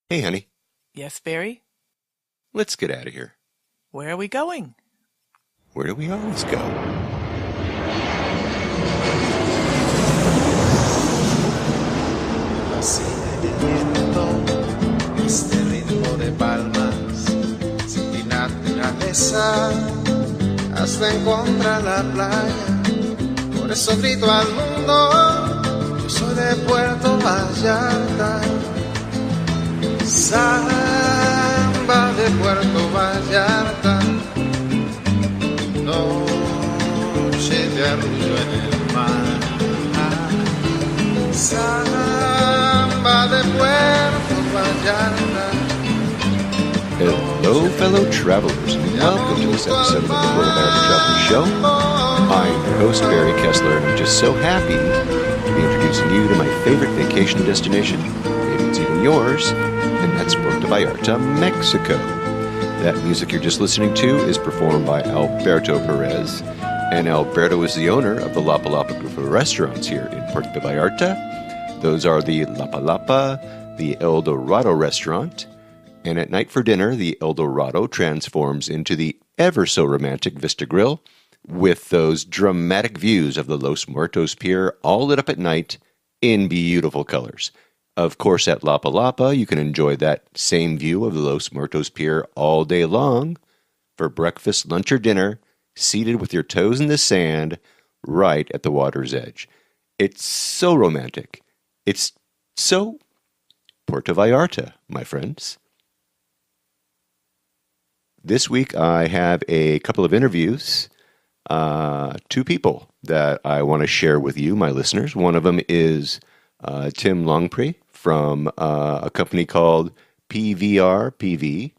Hey, honey, Yes, Barry? let's get out of here. Where are we going? Where do we always go? Así en el viento, este ritmo de palmas, sin mi naturaleza, hasta encontrar la playa. Por eso grito al mundo, yo soy de Puerto Vallarta. Samba de Puerto Vallarta, noche de arrullo en el mar. Samba de Puerto Vallarta. Hello, fellow travelers, and welcome to this episode of the Puerto Vallarta Traveling Show. I'm your host, Barry Kessler, and I'm just so happy to be introducing you to my favorite vacation destination. Maybe it's even yours, and that's Puerto Vallarta, Mexico. That music you're just listening to is performed by Alberto Perez, and Alberto is the owner of the Lapa Lapa group of restaurants here in Puerto Vallarta. Those are the Lapa Lapa, the El Dorado restaurant, and at night for dinner, the El Dorado transforms into the ever-so-romantic Vista Grill with those dramatic views of the Los Muertos Pier all lit up at night in beautiful colors. Of course, at Lapa Lapa, you can enjoy that same view of the Los Muertos Pier all day long for breakfast, lunch, or dinner, seated with your toes in the sand right at the water's edge. It's so romantic. It's so Puerto Vallarta, my friends. This week I have a couple of interviews, two people that I want to share with you, my listeners. One of them is Tim Longpre from a company called PVRPV,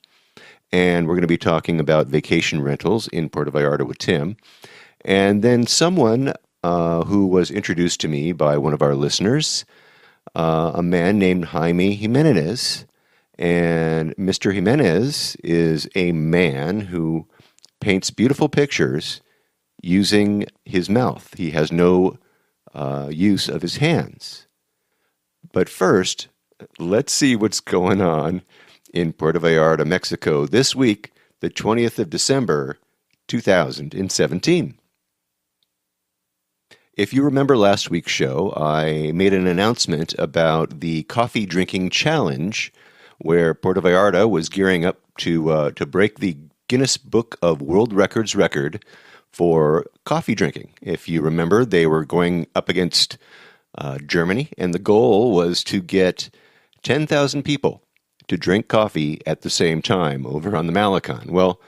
and we're going to be talking about vacation rentals in Puerto Vallarta with Tim. And then someone who was introduced to me by one of our listeners, a man named Xaime Ximenez. And Mr. Ximenez is a man who paints beautiful pictures using his mouth. He has no use of his hands. But first, let's see what's going on in Puerto Vallarta, Mexico this week, the 20th of December, 2017. If you remember last week's show, I made an announcement about the coffee drinking challenge where Puerto Vallarta was gearing up to break the Guinness Book of World Records record for coffee drinking. If you remember, they were going up against Germany, and the goal was to get 10,000 people to drink coffee at the same time over on the Malecon. Well,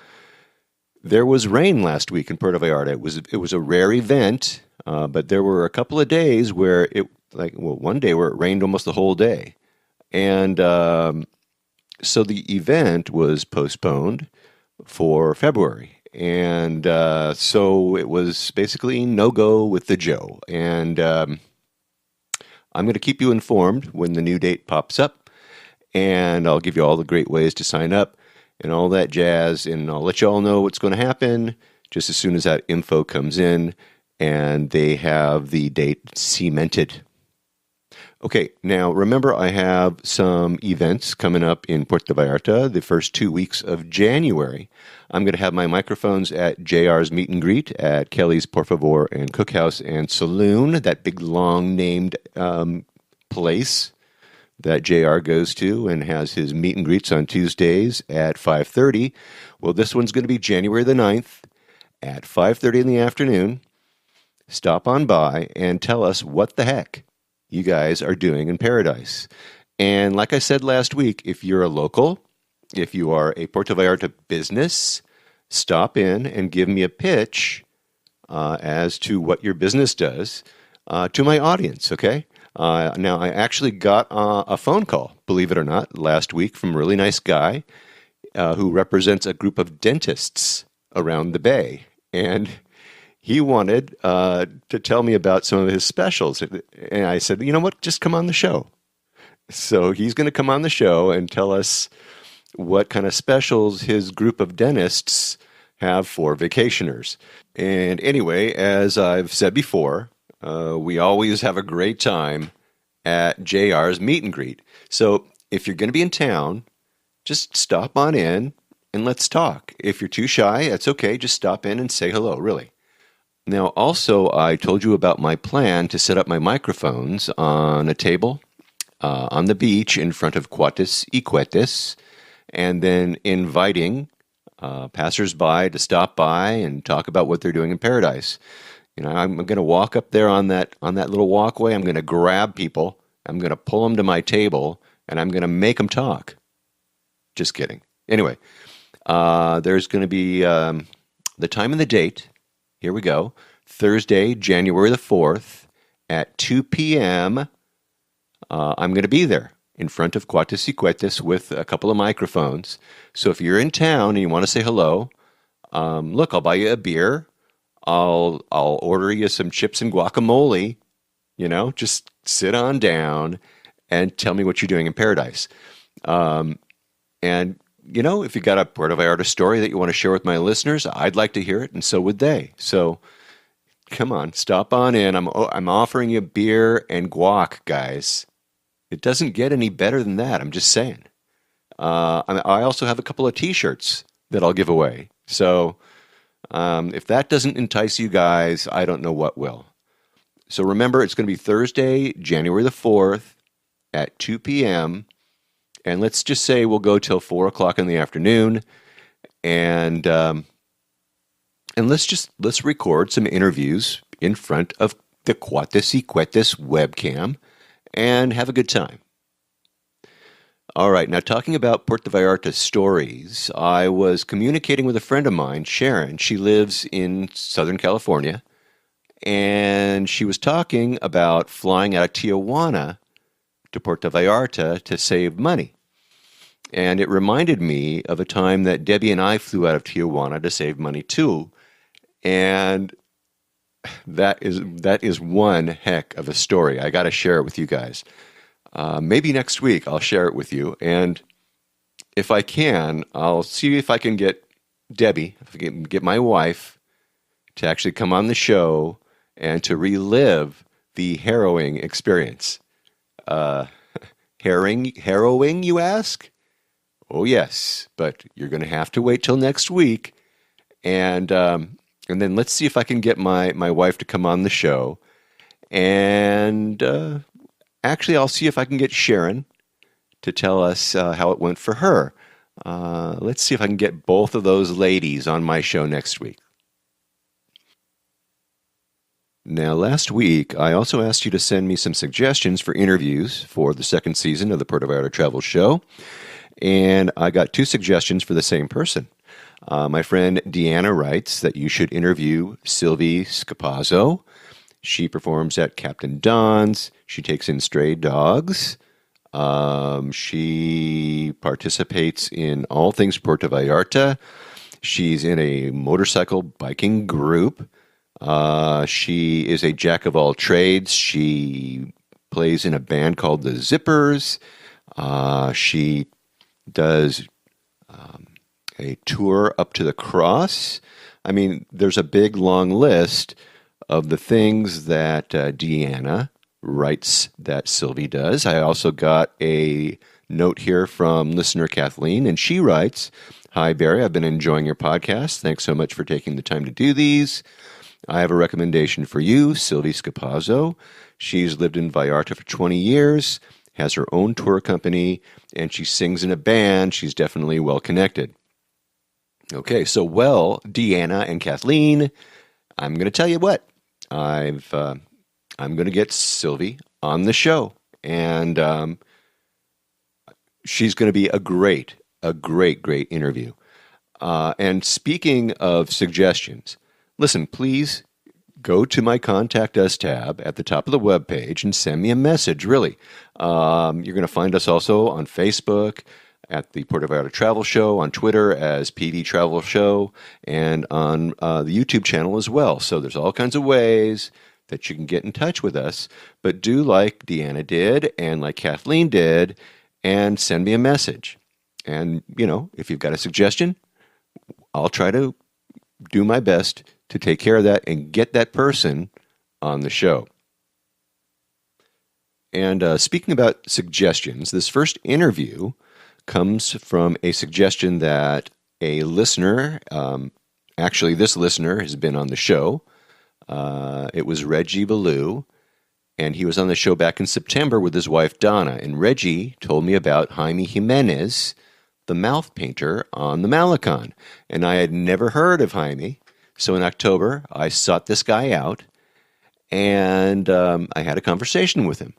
there was rain last week in Puerto Vallarta. It was a rare event, but there were a couple of days where one day where it rained almost the whole day. And so the event was postponed for February. And so it was basically no-go with the Joe. And I'm going to keep you informed when the new date pops up. And I'll give you all the great ways to sign up and all that jazz. And I'll let you all know what's going to happen just as soon as that info comes in and they have the date cemented. Okay, now remember I have some events coming up in Puerto Vallarta the first 2 weeks of January. I'm going to have my microphones at JR's Meet and Greet at Kelly's Por Favor and Cookhouse and Saloon, that big long named place that JR goes to and has his meet and greets on Tuesdays at 5:30. Well, this one's going to be January the 9th at 5:30 in the afternoon. Stop on by and tell us what the heck you guys are doing in paradise. And like I said last week, if you're a local, if you are a Puerto Vallarta business, stop in and give me a pitch as to what your business does to my audience, okay? Now, I actually got a phone call, believe it or not, last week from a really nice guy who represents a group of dentists around the Bay. And he wanted to tell me about some of his specials. And I said, you know what, just come on the show. So he's going to come on the show and tell us what kind of specials his group of dentists have for vacationers. And anyway, as I've said before, we always have a great time at JR's Meet and Greet. So if you're going to be in town, just stop on in and let's talk. If you're too shy, that's okay. Just stop in and say hello, really. Now, also, I told you about my plan to set up my microphones on a table on the beach in front of Quatis y Quetis, and then inviting passersby to stop by and talk about what they're doing in paradise. I'm going to walk up there on that little walkway. I'm going to grab people. I'm going to pull them to my table, and I'm going to make them talk. Just kidding. Anyway, there's going to be the time and the date. Here we go. Thursday, January the 4th at 2 p.m. I'm going to be there in front of Quatis y Quetis with a couple of microphones. So if you're in town and you want to say hello, look, I'll buy you a beer. I'll order you some chips and guacamole. Just sit on down and tell me what you're doing in paradise. And if you got a Puerto Vallarta story that you want to share with my listeners, I'd like to hear it, and so would they. So come on, stop on in. I'm offering you beer and guac, guys. It doesn't get any better than that. I'm just saying. I also have a couple of T-shirts that I'll give away. So if that doesn't entice you guys, I don't know what will. So remember, it's going to be Thursday, January the 4th at 2 p.m., and let's just say we'll go till 4 o'clock in the afternoon, and let's record some interviews in front of the Quatis y Quetis webcam and have a good time. All right, now talking about Puerto Vallarta stories, I was communicating with a friend of mine, Sharon. She lives in Southern California, and she was talking about flying out of Tijuana to Puerto Vallarta to save money. And it reminded me of a time that Debbie and I flew out of Tijuana to save money too. And that is one heck of a story. I got to share it with you guys. Maybe next week I'll share it with you. And if I can, I'll see if I can get Debbie, if I can get my wife to actually come on the show and to relive the harrowing experience. Harrowing, you ask? Oh, yes, but you're going to have to wait till next week. And then let's see if I can get my wife to come on the show. And actually, I'll see if I can get Sharon to tell us how it went for her. Let's see if I can get both of those ladies on my show next week. Now, last week, I also asked you to send me some suggestions for interviews for the second season of the Puerto Vallarta Travel Show, and I got 2 suggestions for the same person. My friend Deanna writes that you should interview Sylvie Scapazzo. She performs at Captain Don's. She takes in stray dogs. She participates in all things Puerto Vallarta. She's in a motorcycle biking group. She is a jack of all trades. She plays in a band called the Zippers. She does a tour up to the cross. I mean, there's a big, long list of the things that Deanna writes that Sylvie does. I also got a note here from listener Kathleen, and she writes, "Hi, Barry. I've been enjoying your podcast. Thanks so much for taking the time to do these. I have a recommendation for you, Sylvie Scapazzo. She's lived in Vallarta for 20 years, has her own tour company, and she sings in a band. She's definitely well connected." Okay, so Deanna and Kathleen, I'm going to tell you what. I'm going to get Sylvie on the show, and she's going to be a great interview. And speaking of suggestions, listen, please go to my Contact Us tab at the top of the webpage and send me a message, really. You're going to find us also on Facebook at the Puerto Vallarta Travel Show, on Twitter as PV Travel Show, and on the YouTube channel as well. So there's all kinds of ways that you can get in touch with us. But do like Deanna did and like Kathleen did and send me a message. And, if you've got a suggestion, I'll try to do my best to take care of that and get that person on the show. And speaking about suggestions, this first interview comes from a suggestion that a listener, actually this listener has been on the show. It was Reggie Ballou, and he was on the show back in September with his wife Donna. And Reggie told me about Xaime Ximenez, the mouth painter on the Malecon. And I had never heard of Xaime. So in October, I sought this guy out, and I had a conversation with him.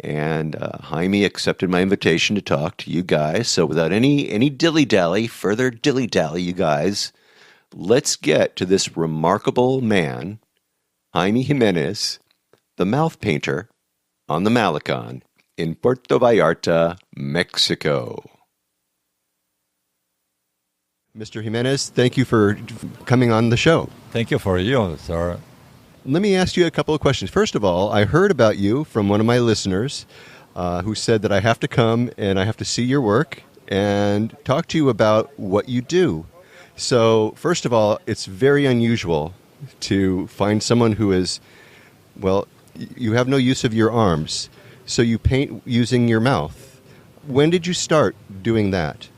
And Xaime accepted my invitation to talk to you guys. So without any dilly-dally, further dilly-dally, you guys, let's get to this remarkable man, Xaime Ximenez, the mouth painter on the Malecon in Puerto Vallarta, Mexico. Mr. Ximenez, thank you for coming on the show. Thank you for you, sir. Let me ask you a couple of questions. First of all, I heard about you from one of my listeners who said that I have to come and I have to see your work and talk to you about what you do. So, first of all, it's very unusual to find someone who is, well, you have no use of your arms, so you paint using your mouth. When did you start doing that?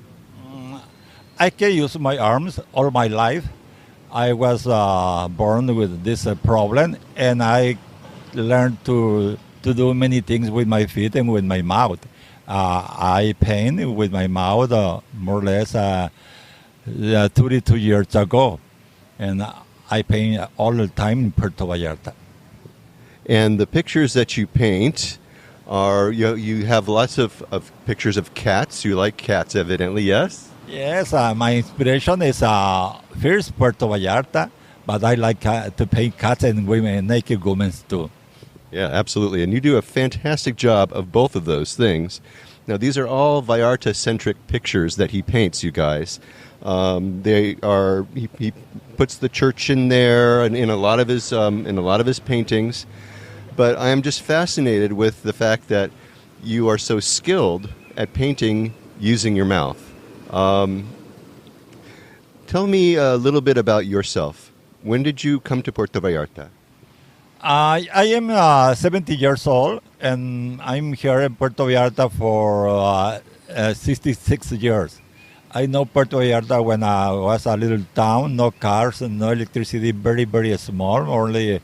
I can use my arms all my life. I was born with this problem, and I learned to do many things with my feet and with my mouth. I paint with my mouth more or less 32 years ago, and I paint all the time in Puerto Vallarta. And the pictures that you paint are, you have lots of pictures of cats. You like cats, evidently, yes? Yes, my inspiration is first Puerto Vallarta, but I like to paint cats and women, naked women too. Yeah, absolutely. And you do a fantastic job of both of those things. Now, these are all Vallarta-centric pictures that he paints, you guys. They are, he puts the church in there and in a lot of his paintings. But I am just fascinated with the fact that you are so skilled at painting using your mouth. Tell me a little bit about yourself. When did you come to Puerto Vallarta? I am 70 years old, and I'm here in Puerto Vallarta for 66 years. I know Puerto Vallarta when I was a little town, no cars and no electricity, very, very small, only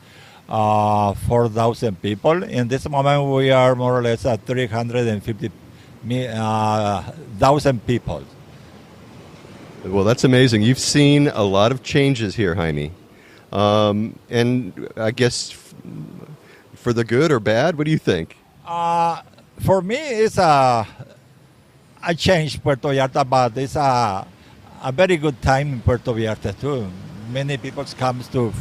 4,000 people. In this moment, we are more or less at 350,000 people. Well, that's amazing. You've seen a lot of changes here, Xaime. And I guess for the good or bad, what do you think? For me, it's I changed Puerto Vallarta, but it's a very good time in Puerto Vallarta too. Many people come to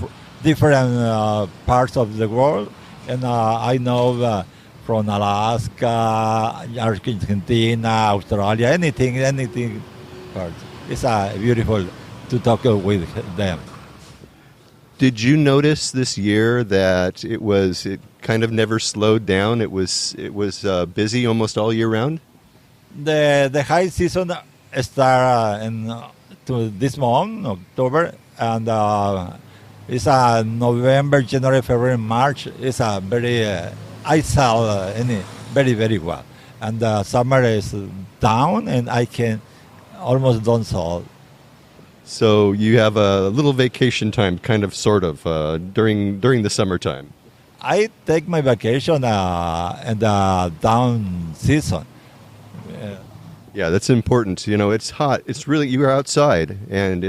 different parts of the world, and I know from Alaska, Argentina, Australia, anything parts. It's beautiful to talk with them. Did you notice this year that it kind of never slowed down? It was busy almost all year round? The high season starts to this month, October, and it's November, January, February, March. It's a very I sell very, very well, and summer is down, and I can almost don't sell. So you have a little vacation time, kind of, sort of, during the summertime. I take my vacation in the down season. Yeah, that's important. You know, it's hot. It's really, you're outside, and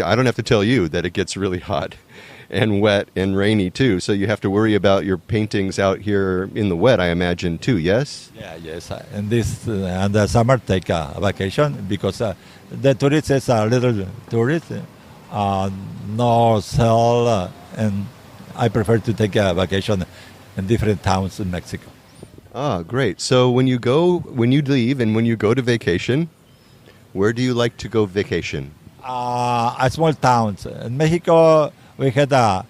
I don't have to tell you that it gets really hot and wet and rainy too. So you have to worry about your paintings out here in the wet, I imagine, too, yes? Yeah, yes. And the summer take a vacation because the tourist is a little tourist, no sell, and I prefer to take a vacation in different towns in Mexico. Ah, great. So when you leave and when you go to vacation, where do you like to go vacation? A small towns. In Mexico, we had a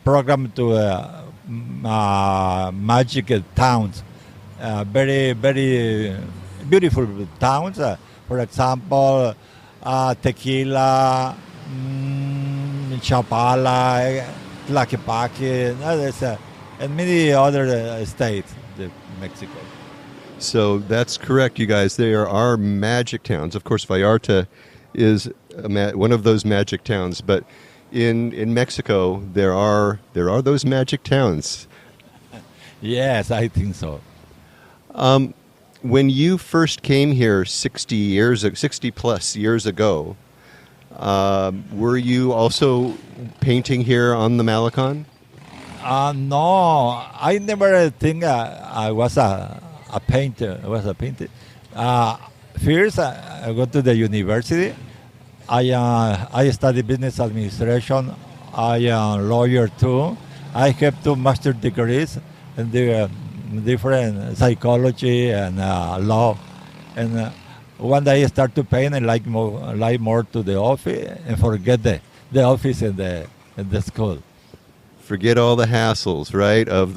program to magic towns, very, very beautiful towns. For example, Tequila, Chapala, Tlaquepaque, and many other states. the Mexico. So that's correct, you guys. There are magic towns. Of course, Vallarta is one of those magic towns, but in Mexico there are those magic towns. Yes, I think so. When you first came here 60 plus years ago, were you also painting here on the Malecon? No, I never think I was a painter. First, I went to the university. I studied business administration. I am a lawyer too. I have 2 master degrees in the different psychology and law. And one day I start to paint and like more to the office and forget the office and the school. Forget all the hassles, right, of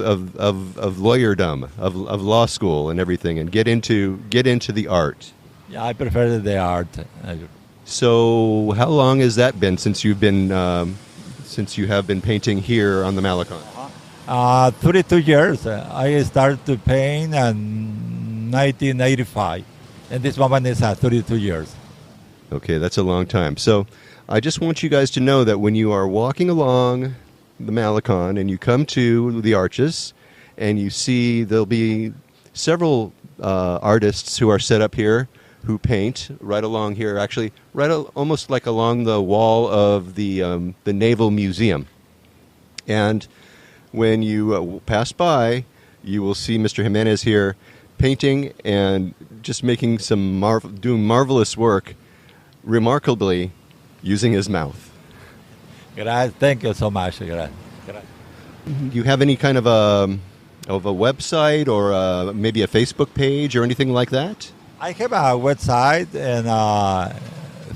lawyerdom, of law school and everything, and get into the art. Yeah, I prefer the art. So, how long has that been since you have been painting here on the Malecon? 32 years. I started to paint in 1985, and this moment is 32 years. Okay, that's a long time. So, I just want you guys to know that when you are walking along the Malecon and you come to the arches and you see there'll be several artists who are set up here who paint right along here, actually almost like along the wall of the Naval Museum. And when you pass by, you will see Mr. Ximenez here painting and just making doing marvelous work, remarkably using his mouth. Thank you so much. Do you have any kind of a website or maybe a Facebook page or anything like that? I have a website and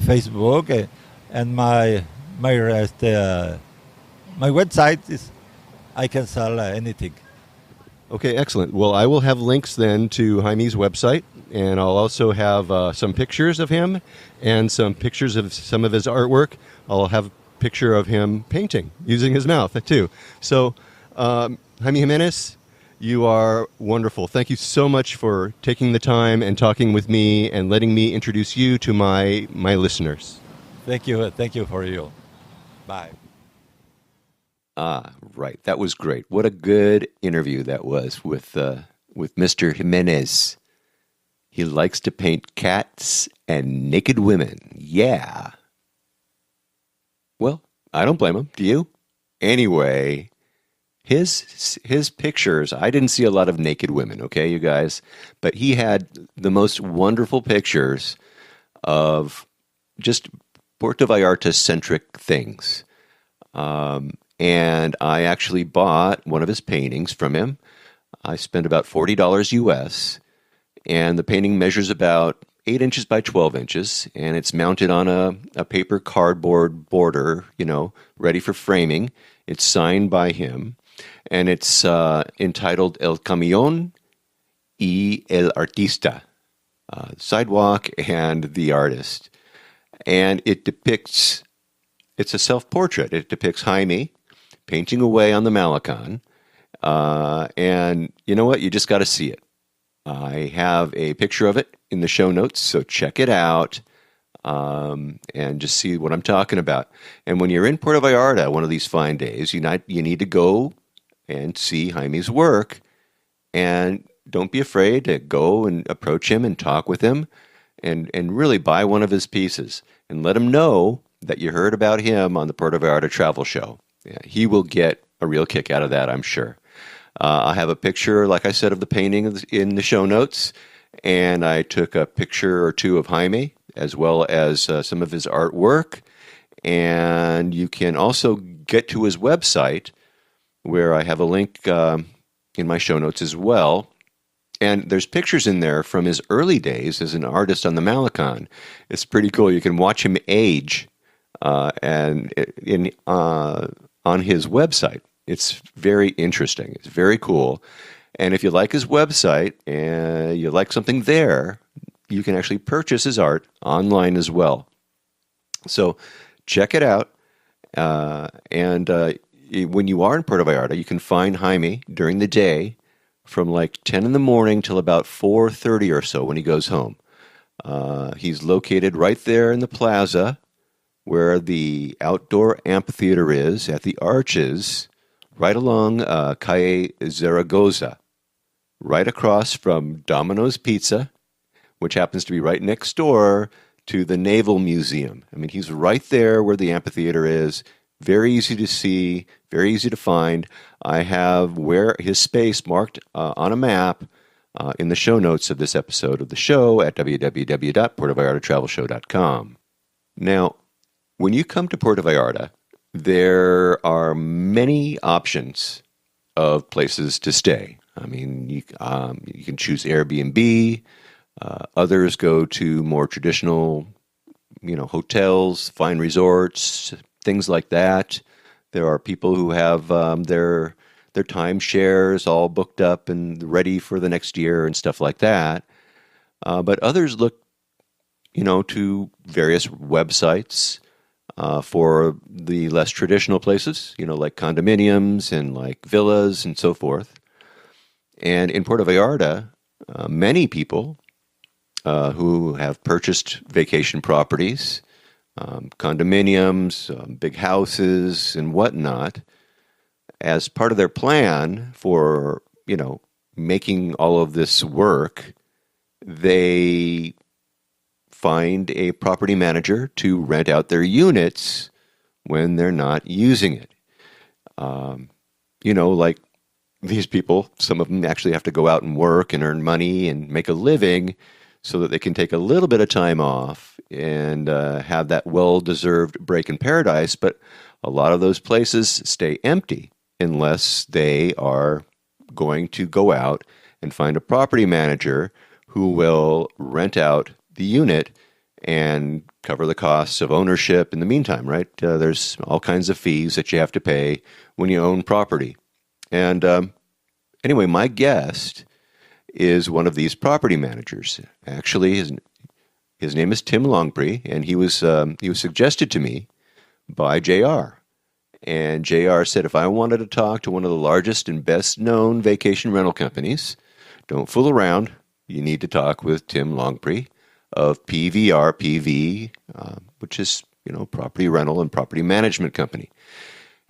Facebook, and my website is I can sell anything. Okay, excellent. Well, I will have links then to Jaime's website, and I'll also have some pictures of him and some pictures of some of his artwork. I'll have picture of him painting using his mouth too. So, Xaime Ximenez, you are wonderful. Thank you so much for taking the time and talking with me and letting me introduce you to my listeners. Thank you for you. Bye. Right. That was great. What a good interview that was with Mr. Ximenez. He likes to paint cats and naked women. Yeah. Well, I don't blame him. Do you? Anyway, his pictures, I didn't see a lot of naked women, okay, you guys? But he had the most wonderful pictures of just Puerto Vallarta-centric things. And I actually bought one of his paintings from him. I spent about $40 US, and the painting measures about 8 inches by 12 inches, and it's mounted on a paper cardboard border, ready for framing. It's signed by him, and it's entitled El Camión y el Artista, Sidewalk and the Artist. And it's a self-portrait. It depicts Jaime painting away on the Malecon, and you know what? You just got to see it. I have a picture of it in the show notes, so check it out and just see what I'm talking about. And when you're in Puerto Vallarta one of these fine days, you need to go and see Jaime's work, and don't be afraid to go and approach him and talk with him and really buy one of his pieces and let him know that you heard about him on the Puerto Vallarta Travel Show. Yeah, he will get a real kick out of that, I'm sure. I have a picture, like I said, of the painting in the show notes, and I took a picture or two of Jaime, as well as some of his artwork. And you can also get to his website, where I have a link in my show notes as well. And there's pictures in there from his early days as an artist on the Malecon. It's pretty cool. You can watch him age on his website. It's very interesting. It's very cool. And if you like his website and you like something there, you can actually purchase his art online as well. So check it out. And when you are in Puerto Vallarta, you can find Jaime during the day from like 10 in the morning till about 4:30 or so when he goes home. He's located right there in the plaza where the outdoor amphitheater is at the Arches, right along Calle Zaragoza, right across from Domino's Pizza, which happens to be right next door to the Naval Museum. I mean, he's right there where the amphitheater is. Very easy to see, very easy to find. I have where his space marked on a map in the show notes of this episode of the show at www.puertovallartatravelshow.com. Now, when you come to Puerto Vallarta, there are many options of places to stay. I mean, you can choose Airbnb. Others go to more traditional, hotels, fine resorts, things like that. There are people who have their timeshares all booked up and ready for the next year and stuff like that. But others look, to various websites for the less traditional places, like condominiums and like villas and so forth. And in Puerto Vallarta, many people who have purchased vacation properties, condominiums, big houses, and whatnot, as part of their plan for, making all of this work, they find a property manager to rent out their units when they're not using it. Like these people, some of them actually have to go out and work and earn money and make a living so that they can take a little bit of time off and have that well-deserved break in paradise. But a lot of those places stay empty unless they are going to go out and find a property manager who will rent out the unit and cover the costs of ownership in the meantime, right? There's all kinds of fees that you have to pay when you own property. And anyway, my guest is one of these property managers. Actually, his name is Tim Longpre, and he was suggested to me by JR. And JR said if I wanted to talk to one of the largest and best-known vacation rental companies, don't fool around. You need to talk with Tim Longpre of PVRPV, which is, property rental and property management company.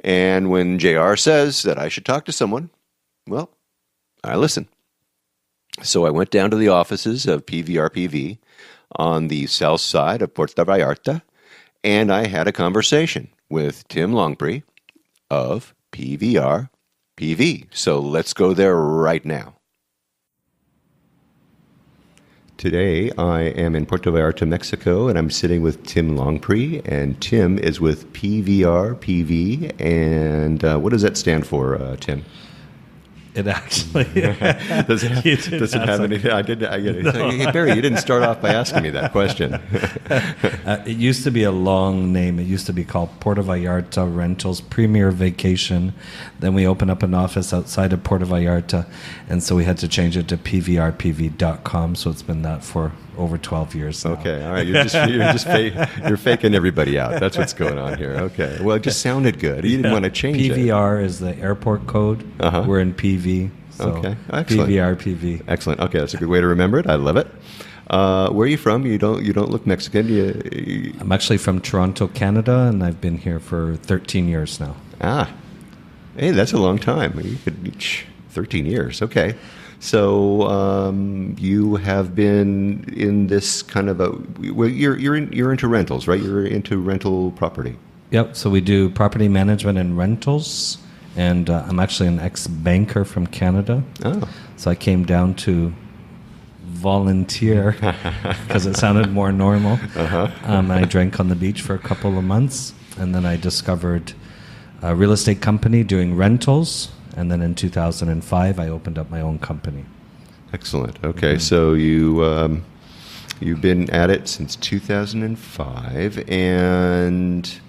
And when JR says that I should talk to someone, well, I listen. So I went down to the offices of PVRPV on the south side of Puerto Vallarta, and I had a conversation with Tim Longpre of PVRPV. So let's go there right now. Today I am in Puerto Vallarta, Mexico, and I'm sitting with Tim Longpre, and Tim is with PVRPV. And what does that stand for, Tim? It actually does it have anything? I get it. No. Hey, Barry, you didn't start off by asking me that question. It used to be a long name. It used to be called Puerto Vallarta Rentals Premier Vacation. Then we opened up an office outside of Puerto Vallarta, and so we had to change it to PVRPV.com. So it's been that for over 12 years now. Okay, all right. You're faking everybody out. That's what's going on here. Okay. Well, it just sounded good. You didn't want to change it. PVR is the airport code. Uh-huh. We're in PV. So okay. Excellent. PVRPV. Excellent. Okay, that's a good way to remember it. I love it. Where are you from? You don't look Mexican. I'm actually from Toronto, Canada, and I've been here for 13 years now. Ah. Hey, that's a long time. 13 years. Okay. So you have been in this kind of you're into rentals, right? You're into rental property. Yep. So we do property management and rentals, and I'm actually an ex-banker from Canada. Oh. So I came down to volunteer because it sounded more normal. Uh-huh. I drank on the beach for a couple of months, and then I discovered a real estate company doing rentals. And then in 2005, I opened up my own company. Excellent. Okay, so you've been at it since 2005, and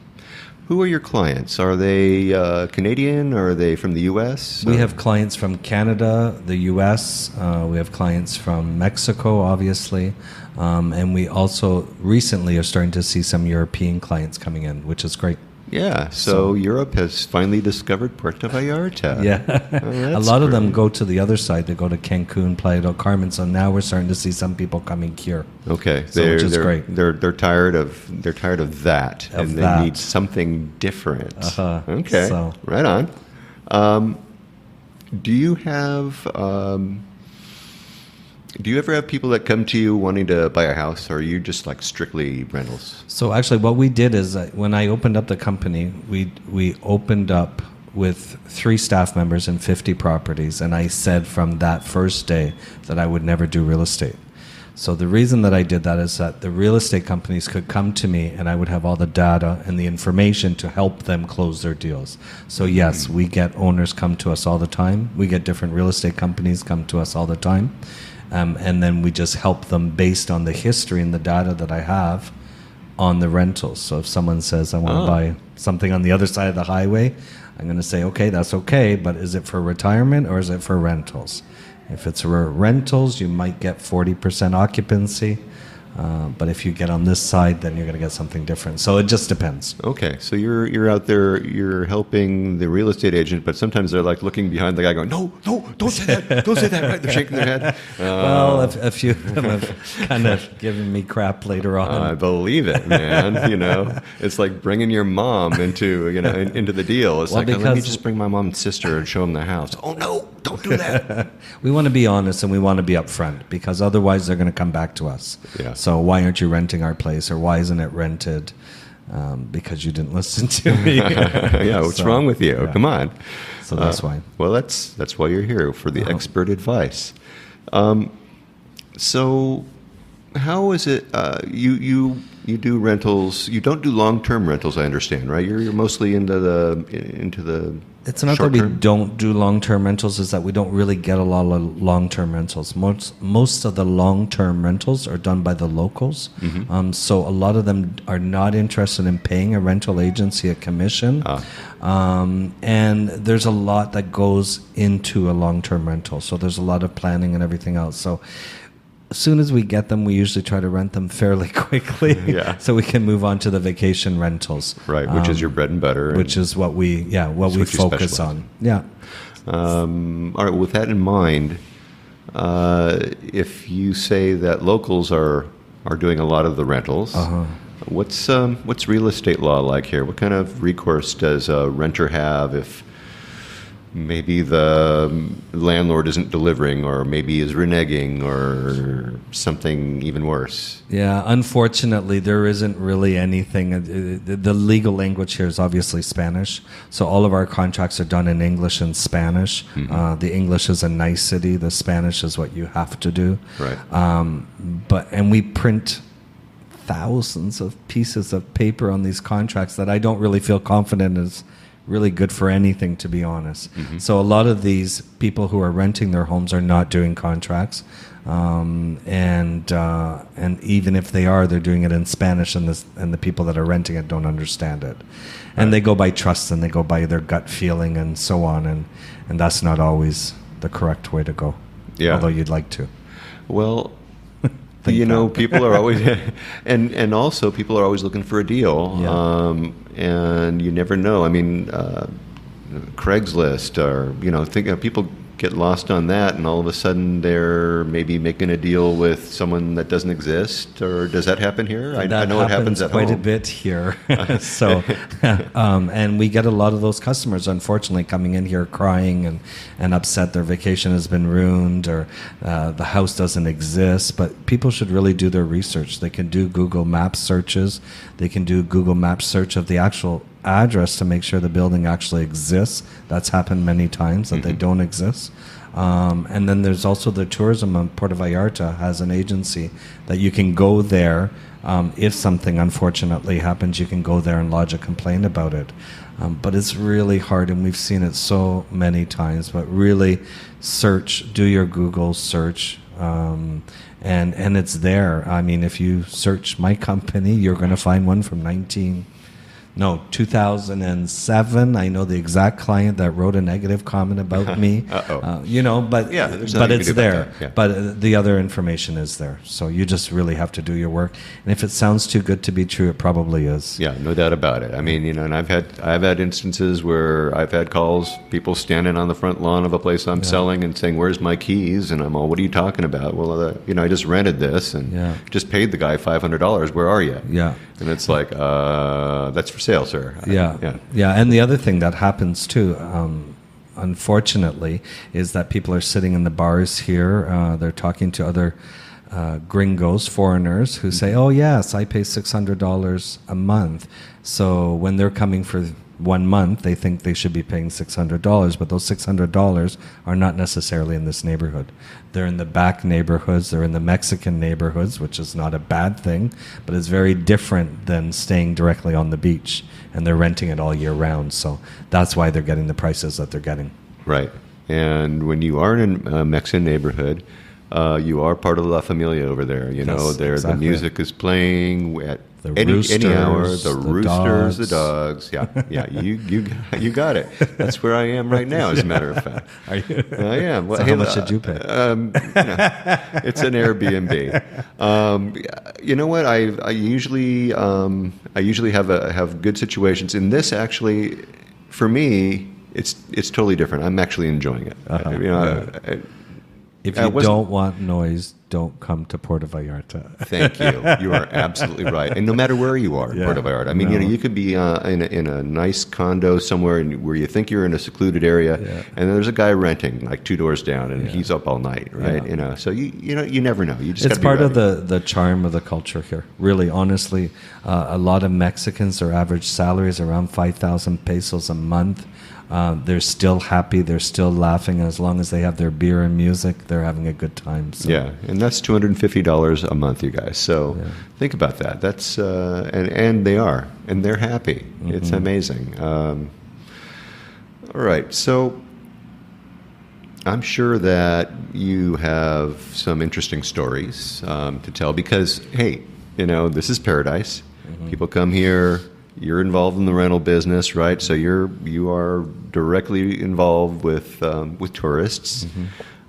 who are your clients? Are they Canadian, or are they from the U.S.? We have clients from Canada, the U.S. We have clients from Mexico, obviously, and we also recently are starting to see some European clients coming in, which is great. Yeah, so Europe has finally discovered Puerto Vallarta. Yeah. Oh, A lot of them go to the other side. They go to Cancun, Playa del Carmen. So now we're starting to see some people coming here. Okay, So, which is great. They're tired of that, Of and that. they need something different. Uh-huh. Okay, So- right on. Do you have? Do you ever have people that come to you wanting to buy a house, or are you just like strictly rentals? So actually, what we did is when I opened up the company, we opened up with 3 staff members and 50 properties, and I said from that first day that I would never do real estate. So the reason that I did that is that the real estate companies could come to me, and I would have all the data and the information to help them close their deals. So yes, we get owners come to us all the time. We get different real estate companies come to us all the time. And then we just help them based on the history and the data that I have on the rentals. So if someone says, I want to buy something on the other side of the highway, I'm going to say, okay, that's okay, but is it for retirement or is it for rentals? If it's for rentals, you might get 40% occupancy. But if you get on this side, then you're going to get something different. So it just depends. Okay, so you're out there, you're helping the real estate agent, but sometimes they're like looking behind the guy, going, "No, don't say that, don't say that." Right? They're shaking their head. Well, a few of them have kind of given me crap later on. I believe it, man. It's like bringing your mom into into the deal. It's Well, like, let me because- just bring my mom and sister and show them the house. Oh no, don't do that. We want to be honest and we want to be upfront because otherwise they're going to come back to us. Yeah. So why aren't you renting our place or why isn't it rented? Because you didn't listen to me. Yeah, what's So, wrong with you? yeah. Come on. So that's why. Well, that's why you're here, for the expert advice. So, how is it? You do rentals. You don't do long-term rentals, I understand, right? You're mostly into the. It's not that we short-term? don't do long-term rentals, is that we don't really get a lot of long-term rentals. Most of the long-term rentals are done by the locals. Mm-hmm. So a lot of them are not interested in paying a rental agency a commission. And there's a lot that goes into a long-term rental. So there's a lot of planning and everything else. So as soon as we get them, we usually try to rent them fairly quickly, Yeah. so we can move on to the vacation rentals, Right, which is your bread and butter. which is what we That's we what you focus specialize on. Yeah. All right. With that in mind, if you say that locals are doing a lot of the rentals, what's real estate law like here? What kind of recourse does a renter have if maybe the landlord isn't delivering, or maybe is reneging, or something even worse? Yeah, unfortunately, there isn't really anything. The legal language here is obviously Spanish, so all of our contracts are done in English and Spanish. The English is a nicety. The Spanish is what you have to do. Right. And we print thousands of pieces of paper on these contracts that I don't really feel confident is really good for anything, to be honest. So a lot of these people who are renting their homes are not doing contracts, and even if they are, they're doing it in Spanish, and the people that are renting it don't understand it, and they go by trust and they go by their gut feeling and so on, and that's not always the correct way to go. Yeah. Although you'd like to. Well, people are always, and also people are always looking for a deal, Yeah. and you never know. I mean, Craigslist, or people get lost on that, and all of a sudden they're maybe making a deal with someone that doesn't exist. Or does that happen here? I know it happens at quite home. a bit here. So, and we get a lot of those customers, unfortunately, coming in here crying and upset their vacation has been ruined, or the house doesn't exist. But people should really do their research. They can do Google Maps searches. They can do Google Maps search of the actual address to make sure the building actually exists. That's happened many times that they don't exist. And then there's also the tourism of Puerto Vallarta has an agency that you can go there. If something unfortunately happens, you can go there and lodge a complaint about it. But it's really hard, and we've seen it so many times. But really do your Google search. And it's there. I mean, if you search my company, you're going to find one from No, 2007. I know the exact client that wrote a negative comment about me. You know, but Yeah, there's but nothing you it's can do about there. that, yeah. But the other information is there. So you just really have to do your work. And if it sounds too good to be true, it probably is. Yeah, no doubt about it. I mean, you know, and I've had instances where I've had calls, people standing on the front lawn of a place I'm selling and saying, "Where's my keys?" And I'm all, "What are you talking about?" Well, you know, I just rented this and just paid the guy $500. Where are you? Yeah. And it's like, that's for sale, sir. Yeah. And the other thing that happens too, unfortunately, is that people are sitting in the bars here. They're talking to other gringos, foreigners, who say, "Oh yes, I pay $600 a month." So when they're coming for 1 month, they think they should be paying $600, but those $600 are not necessarily in this neighborhood. They're in the back neighborhoods, they're in the Mexican neighborhoods, which is not a bad thing, but it's very different than staying directly on the beach, and they're renting it all year round. So that's why they're getting the prices that they're getting. Right. And when you are in a Mexican neighborhood, you are part of La Familia over there. You know, exactly. The music is playing at The any hour. The Roosters, roosters, the dogs. dogs. Yeah. You got it. That's where I am right now, as a matter of fact. Are you? I am. Well, So how much did you pay? It's an Airbnb. You know what? I usually have good situations. In this, actually, for me, it's totally different. I'm actually enjoying it. You know, If you don't want noise, don't come to Puerto Vallarta. Thank you. You are absolutely right. And no matter where you are in Puerto Vallarta, I mean, you know, you could be in a nice condo somewhere where you think you're in a secluded area, and there's a guy renting like 2 doors down, and he's up all night, right? You know, so you never know. You just It's gotta be part of ready. the charm of the culture here. Really, honestly, a lot of Mexicans, their average salary is around 5,000 pesos a month. They're still happy, they're still laughing, and as long as they have their beer and music, they're having a good time. So. Yeah, and that's $250 a month, you guys. So think about that. That's and they are, and they're happy. It's amazing. All right, so I'm sure that you have some interesting stories to tell because, hey, you know, this is paradise. People come here. You're involved in the rental business, right? So you are directly involved with tourists.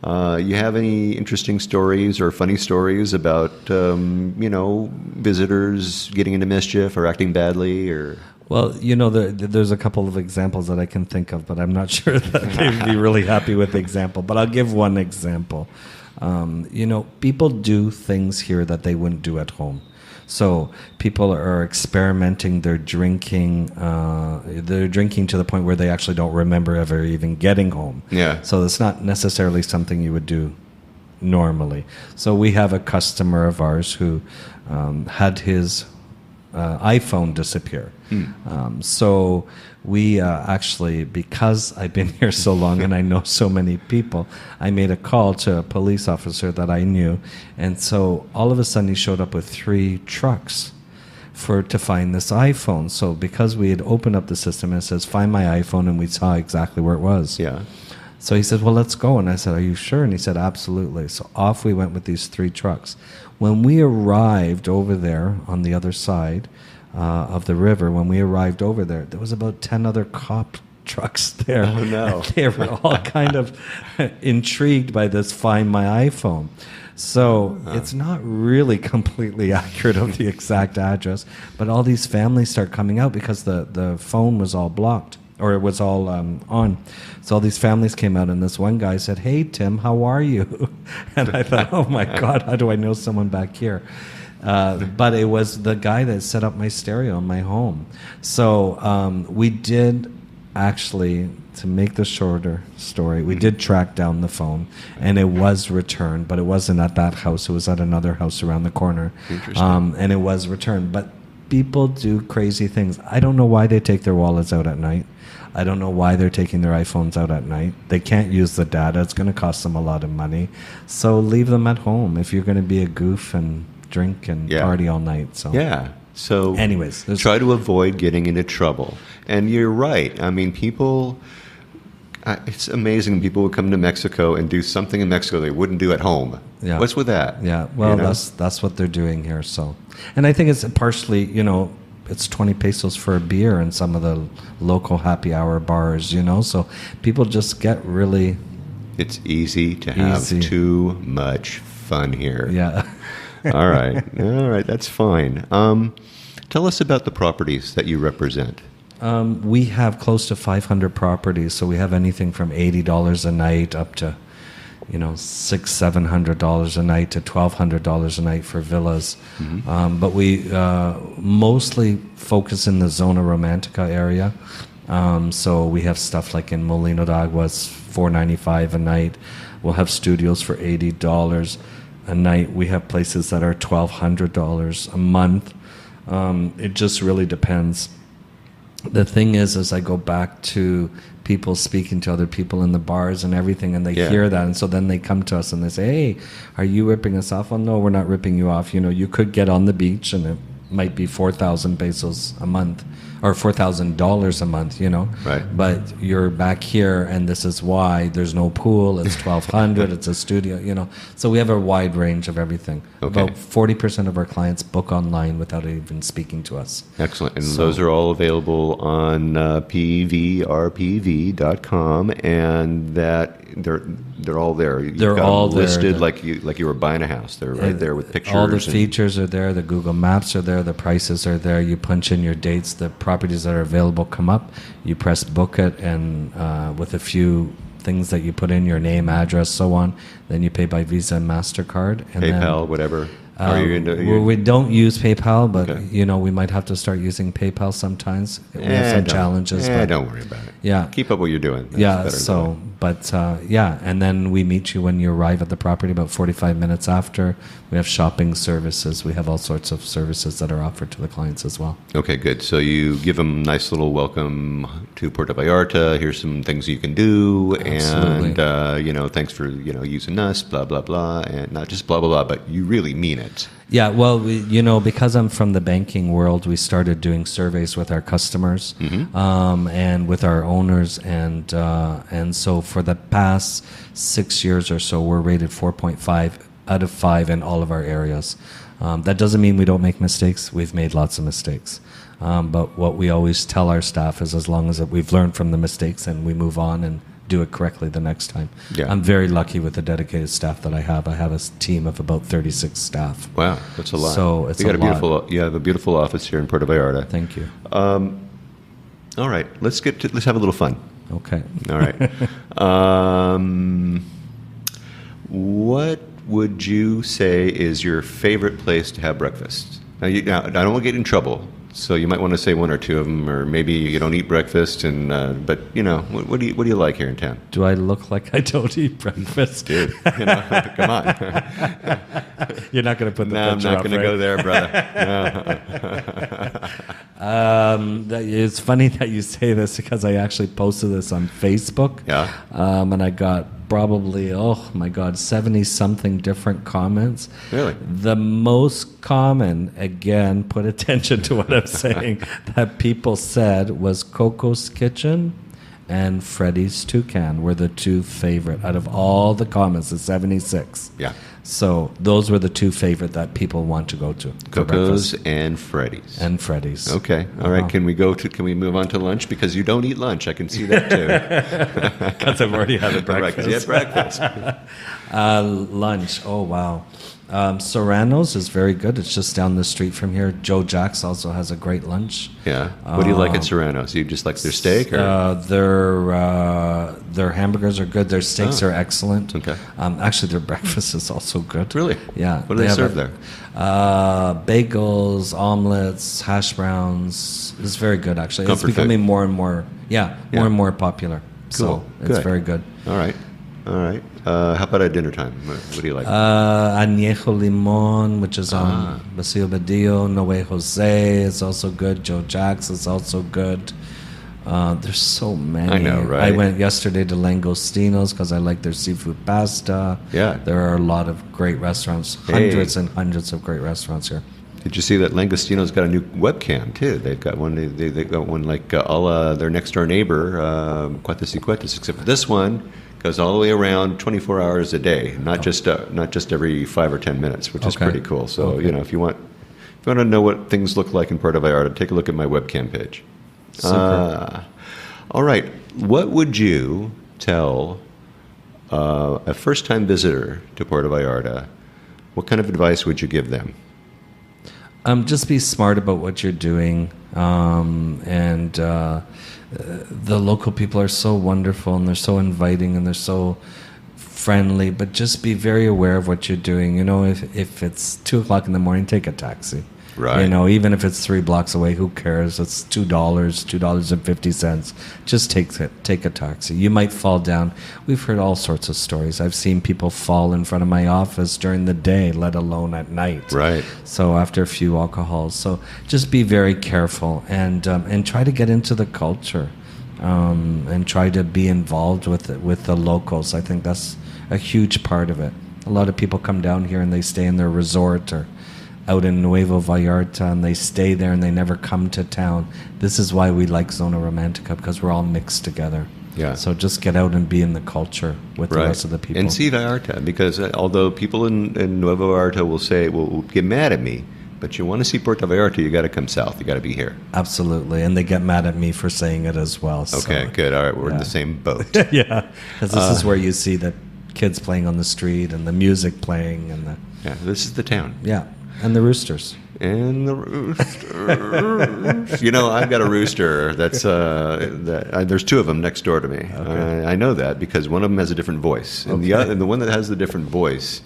You have any interesting stories or funny stories about you know, visitors getting into mischief or acting badly or? Well, you know, there's a couple of examples that I can think of, but I'm not sure that they'd be really happy with the example. But I'll give one example. You know, people do things here that they wouldn't do at home. So people are experimenting. They're drinking to the point where they actually don't remember ever even getting home. Yeah. So it's not necessarily something you would do normally. So we have a customer of ours who had his iPhone disappear. So we actually, because I've been here so long and I know so many people, I made a call to a police officer that I knew. And so all of a sudden he showed up with 3 trucks to find this iPhone. So because we had opened up the system and it says, find my iPhone, and we saw exactly where it was. Yeah. So he said, well, let's go. And I said, are you sure? And he said, absolutely. So off we went with these 3 trucks. When we arrived over there on the other side of the river, when we arrived over there, there was about 10 other cop trucks there. Oh, no. And they were all kind of intrigued by this Find My iPhone. So it's not really completely accurate of the exact address, but all these families start coming out because the phone was all blocked. Or it was all on. So all these families came out, and this one guy said, hey, Tim, how are you? And I thought, oh, my God, how do I know someone back here? But it was the guy that set up my stereo in my home. So we did actually, to make the shorter story, we did track down the phone, and it was returned, but it wasn't at that house. It was at another house around the corner. Interesting. And it was returned. But people do crazy things. I don't know why they take their wallets out at night. I don't know why they're taking their iPhones out at night. They can't use the data. It's going to cost them a lot of money. So leave them at home if you're going to be a goof and drink and party all night. So Yeah. So anyways, try to avoid getting into trouble. And you're right. I mean, people... it's amazing people would come to Mexico and do something in Mexico they wouldn't do at home. Yeah. What's with that? Yeah, well, You know? that's what they're doing here. So, and I think it's partially, you know, it's 20 pesos for a beer in some of the local happy hour bars, you know. So people just get really It's easy to have too much fun here. yeah. All right. All right. That's fine. Tell us about the properties that you represent. We have close to 500 properties, so we have anything from $80 a night up to, you know, $600-700 a night to $1,200 a night for villas. But we mostly focus in the Zona Romantica area. So we have stuff like in Molino d'Agua, it's $495 a night. We'll have studios for $80 a night. We have places that are $1,200 a month. It just really depends. The thing is, as I go back to people speaking to other people in the bars and everything, and they hear that, and so then they come to us and they say, "Hey, are you ripping us off?" Well, no, we're not ripping you off. You know, you could get on the beach, and it might be 4,000 pesos a month, or $4,000 a month. You know, right? But you're back here, and this is why there's no pool. It's 1,200. It's a studio. You know, so we have a wide range of everything. Okay. About 40% of our clients book online without even speaking to us. Excellent. And those are all available on PVRPV.com, and that they're all there. You've They're got all them listed there. like you were buying a house. They're right there with pictures. All the and- features are there. The Google Maps are there. The prices are there. You punch in your dates. The properties that are available come up. You press book it, and with a few things that you put in, your name, address, so on, then you pay by Visa and MasterCard. And PayPal, then, whatever. Are you into, we don't use PayPal, but Okay. you know, we might have to start using PayPal sometimes. We have some challenges. But don't worry about it. Yeah. Keep up what you're doing. That's Yeah, better so, but yeah, and then we meet you when you arrive at the property about 45 minutes after. We have shopping services. We have all sorts of services that are offered to the clients as well. Okay, good. So you give them a nice little welcome to Puerto Vallarta. Here's some things you can do, Absolutely. and you know, thanks for using us. Blah blah blah, and not just blah blah blah, but you really mean it. Yeah, well, you know, because I'm from the banking world, we started doing surveys with our customers and with our owners, and so for the past 6 years or so, we're rated 4.5 out of 5 in all of our areas. That doesn't mean we don't make mistakes. We've made lots of mistakes. But what we always tell our staff is, as long as we've learned from the mistakes and we move on and do it correctly the next time. Yeah. I'm very lucky with the dedicated staff that I have. I have a team of about 36 staff. Wow, that's a lot. So it's you got a lot. you have a beautiful office here in Puerto Vallarta. Thank you. All right, let's have a little fun. Okay. All right. What would you say is your favorite place to have breakfast? Now, I don't want to get in trouble, so you might want to say one or two of them, or maybe you don't eat breakfast. And but what do you like here in town? Do I look like I don't eat breakfast? Dude, come on. You're not going to put the No, I'm picture not up, going to right? go there, brother. It's funny that you say this, because I actually posted this on Facebook. Yeah. And I got probably, 70-something different comments. Really? The most common, again, put attention to what I'm saying, that people said was Coco's Kitchen and Freddy's Toucan were the two favorite out of all the comments, the 76. Yeah. So those were the two favorite that people want to go to. for Coco's breakfast. and Freddy's. And Freddy's. Okay. All right. Can we move on to lunch? Because you don't eat lunch. I can see that too. Because I've already had a breakfast. You had breakfast. Lunch. Oh, wow. Serrano's is very good. It's just down the street from here. Joe Jack's also has a great lunch. Yeah. What do you like at Serrano's? You just like their steak, or Their hamburgers are good. Their steaks are excellent. Okay. Actually, their breakfast is also good. Really? Yeah. What do they have serve there? Bagels, omelets, hash browns. It's very good, actually. Comfort it's becoming food. more and more, more and more popular. Cool. So it's Good. very good. All right. How about at dinner time? What do you like? Añejo Limon, which is on Basilio Badillo. Noe Jose is also good. Joe Jack's is also good. There's so many. I know, right? I went yesterday to Langostino's because I like their seafood pasta. Yeah. There are a lot of great restaurants, hundreds and hundreds of great restaurants here. Did you see that Langostino's got a new webcam too? They've got one. They got one like a la their next door neighbor, Cuetas y Cuetas. Except for this one goes all the way around 24 hours a day, not just every 5 or 10 minutes, which is Okay. pretty cool. So Okay. if you want you want to know what things look like in Puerto Vallarta, take a look at my webcam page. Super. All right. What would you tell a first-time visitor to Puerto Vallarta? What kind of advice would you give them? Just be smart about what you're doing. And the local people are so wonderful, and they're so inviting, and they're so friendly, but just be very aware of what you're doing. If it's 2 o'clock in the morning, take a taxi. Right. Even if it's 3 blocks away, who cares? It's $2.50. Just take a taxi. You might fall down. We've heard all sorts of stories. I've seen people fall in front of my office during the day, let alone at night. Right. So after a few alcohols. So just be very careful and try to get into the culture and try to be involved with the locals. I think that's a huge part of it. A lot of people come down here and they stay in their resort or out in Nuevo Vallarta, and they stay there and they never come to town. This is why we like Zona Romantica, because we're all mixed together. Yeah. So just get out and be in the culture with the rest of the people. And see Vallarta, because although people in Nuevo Vallarta will get mad at me, but you want to see Puerto Vallarta, you got to come south. You got to be here. Absolutely, and they get mad at me for saying it as well. Okay, good. All right, we're in the same boat. Yeah, because this is where you see the kids playing on the street and the music playing and this is the town. Yeah. And the Roosters. And the Roosters. I've got a rooster. There's 2 of them next door to me. Okay. I know that because one of them has a different voice, and the one that has the different voice,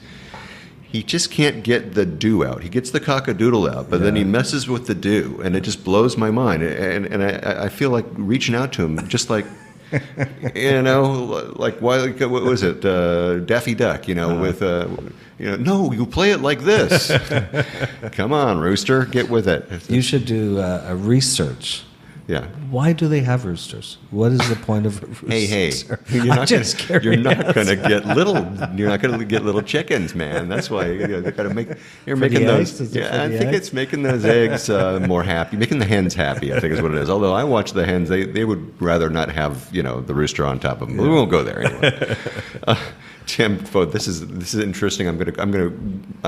he just can't get the do out. He gets the cock-a-doodle out, but then he messes with the do, and it just blows my mind. And I feel like reaching out to him, just like. Like what was it? Daffy Duck, with no, you play it like this. Come on, Rooster, get with it. You should do a research. Yeah. Why do they have roosters? What is the point of a rooster? Hey, you're not going to get little chickens, man. That's why they got to make. You're for making those. those. Yeah, I think it's making those eggs more happy, making the hens happy. I think is what it is. Although I watch the hens, they would rather not have the rooster on top of them. Yeah. We won't go there anyway. Tim, this is interesting. I'm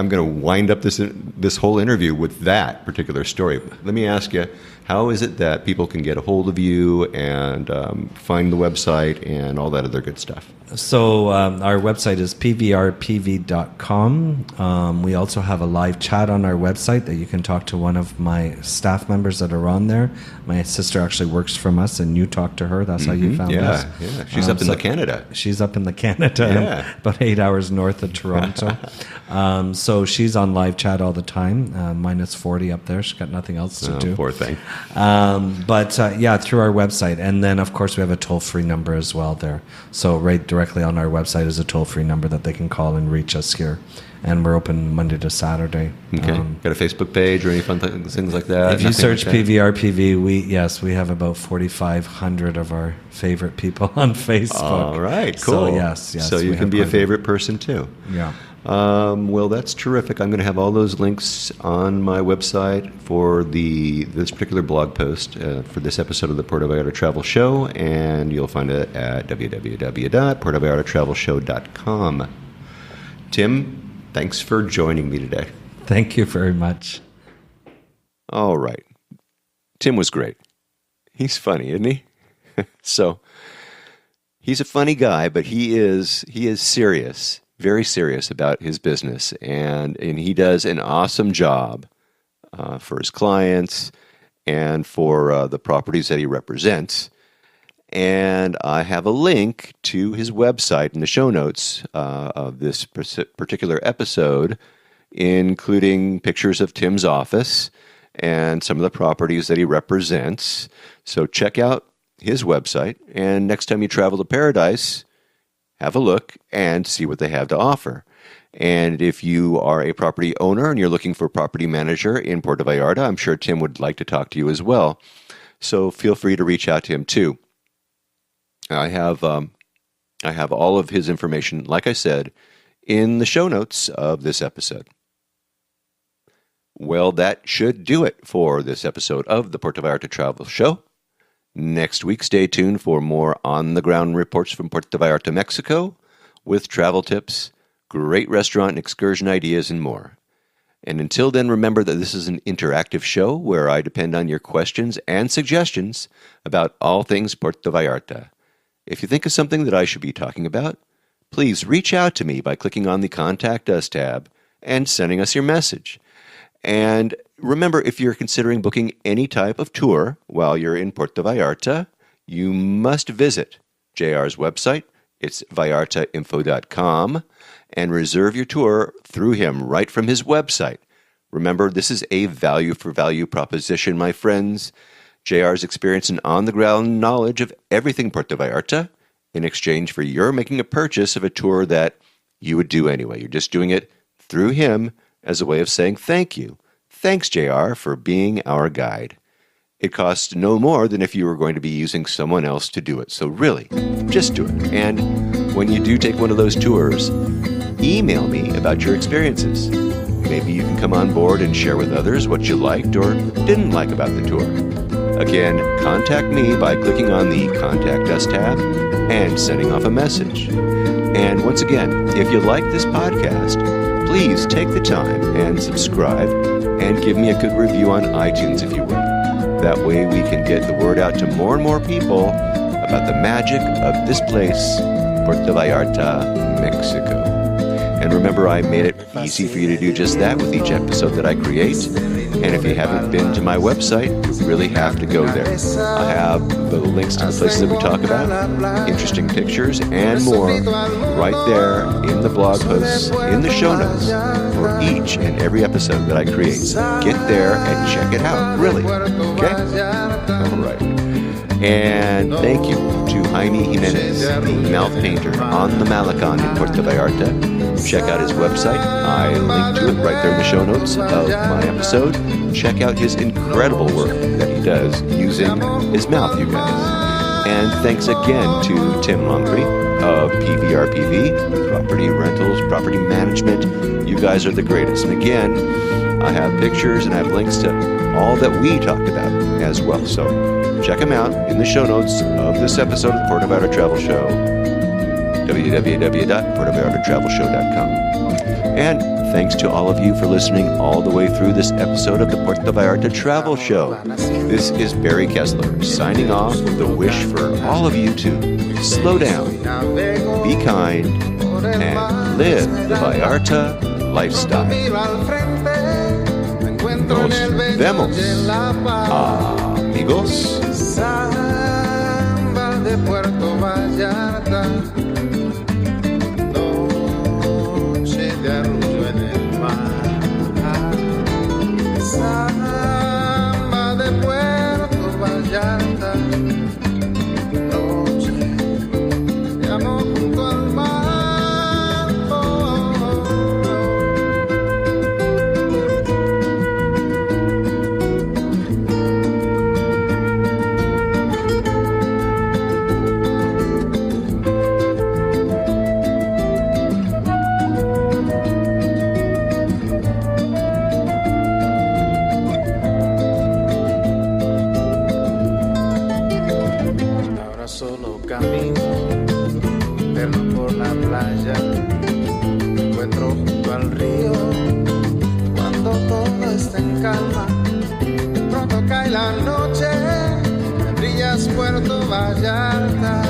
gonna wind up this whole interview with that particular story. Let me ask you, how is it that people can get a hold of you and find the website and all that other good stuff? So our website is PVRPV.com. We also have a live chat on our website that you can talk to one of my staff members that are on there. My sister actually works from us, and you talk to her. That's how you found us. Yeah, she's up in the Canada. She's up in the Canada, about 8 hours north of Toronto. So she's on live chat all the time, minus 40 up there. She's got nothing else to do. Poor thing. But through our website. And then, of course, we have a toll-free number as well there. So right directly on our website is a toll-free number that they can call and reach us here. And we're open Monday to Saturday. Okay. Got a Facebook page or any fun things like that? If you search PVRPV, we have about 4,500 of our favorite people on Facebook. All right, cool. So yes. So you can be a favorite person too. Yeah. Well, that's terrific. I'm going to have all those links on my website for this particular blog post for this episode of the Puerto Vallarta Travel Show, and you'll find it at www.puertovallartatravelshow.com. Tim, thanks for joining me today. Thank you very much. All right. Tim was great. He's funny, isn't he? So, he's a funny guy, but he is serious. Very serious about his business, and he does an awesome job for his clients and for the properties that he represents. And I have a link to his website in the show notes of this particular episode, including pictures of Tim's office and some of the properties that he represents. So check out his website, and next time you travel to Paradise, have a look and see what they have to offer. And if you are a property owner and you're looking for a property manager in Puerto Vallarta, I'm sure Tim would like to talk to you as well. So feel free to reach out to him too. I have all of his information, like I said, in the show notes of this episode. Well, that should do it for this episode of the Puerto Vallarta Travel Show. Next week, stay tuned for more on-the-ground reports from Puerto Vallarta, Mexico, with travel tips, great restaurant and excursion ideas, and more. And until then, remember that this is an interactive show where I depend on your questions and suggestions about all things Puerto Vallarta. If you think of something that I should be talking about, please reach out to me by clicking on the Contact Us tab and sending us your message. And remember, if you're considering booking any type of tour while you're in Puerto Vallarta, you must visit JR's website. It's vallartainfo.com, and reserve your tour through him right from his website. Remember, this is a value-for-value proposition, my friends. JR's experience and on-the-ground knowledge of everything Puerto Vallarta in exchange for your making a purchase of a tour that you would do anyway. You're just doing it through him as a way of saying thank you. Thanks, JR, for being our guide. It costs no more than if you were going to be using someone else to do it. So really, just do it. And when you do take one of those tours, email me about your experiences. Maybe you can come on board and share with others what you liked or didn't like about the tour. Again, contact me by clicking on the Contact Us tab and sending off a message. And once again, if you like this podcast, please take the time and subscribe and give me a good review on iTunes if you will. That way we can get the word out to more and more people about the magic of this place, Puerto Vallarta, Mexico. And remember, I made it easy for you to do just that with each episode that I create. And if you haven't been to my website, you really have to go there. I have the links to the places that we talk about, interesting pictures, and more right there in the blog posts, in the show notes, for each and every episode that I create. So get there and check it out, really. Okay? All right. And thank you to Xaime Ximenez, the mouth painter on the Malecon in Puerto Vallarta. Check out his website. I link to it right there in the show notes of my episode. Check out his incredible work that he does using his mouth, you guys. And thanks again to Tim Longpre of PVRPV, Property Rentals, Property Management. You guys are the greatest. And again, I have pictures and I have links to all that we talked about as well. So check them out in the show notes of this episode of the Puerto Vallarta Travel Show, www.puertovallartatravelshow.com. And thanks to all of you for listening all the way through this episode of the Puerto Vallarta Travel Show. This is Barry Kessler signing off with a wish for all of you to slow down, be kind, and live the Vallarta lifestyle. Nos vemos, amigos. Samba de Puerto Vallarta, noche de arrullo en el mar. Samba de Puerto Vallarta, noche de amor junto al mar. Solo camino, perno por la playa, me encuentro junto al río, cuando todo está en calma, pronto cae la noche, brillas Puerto Vallarta.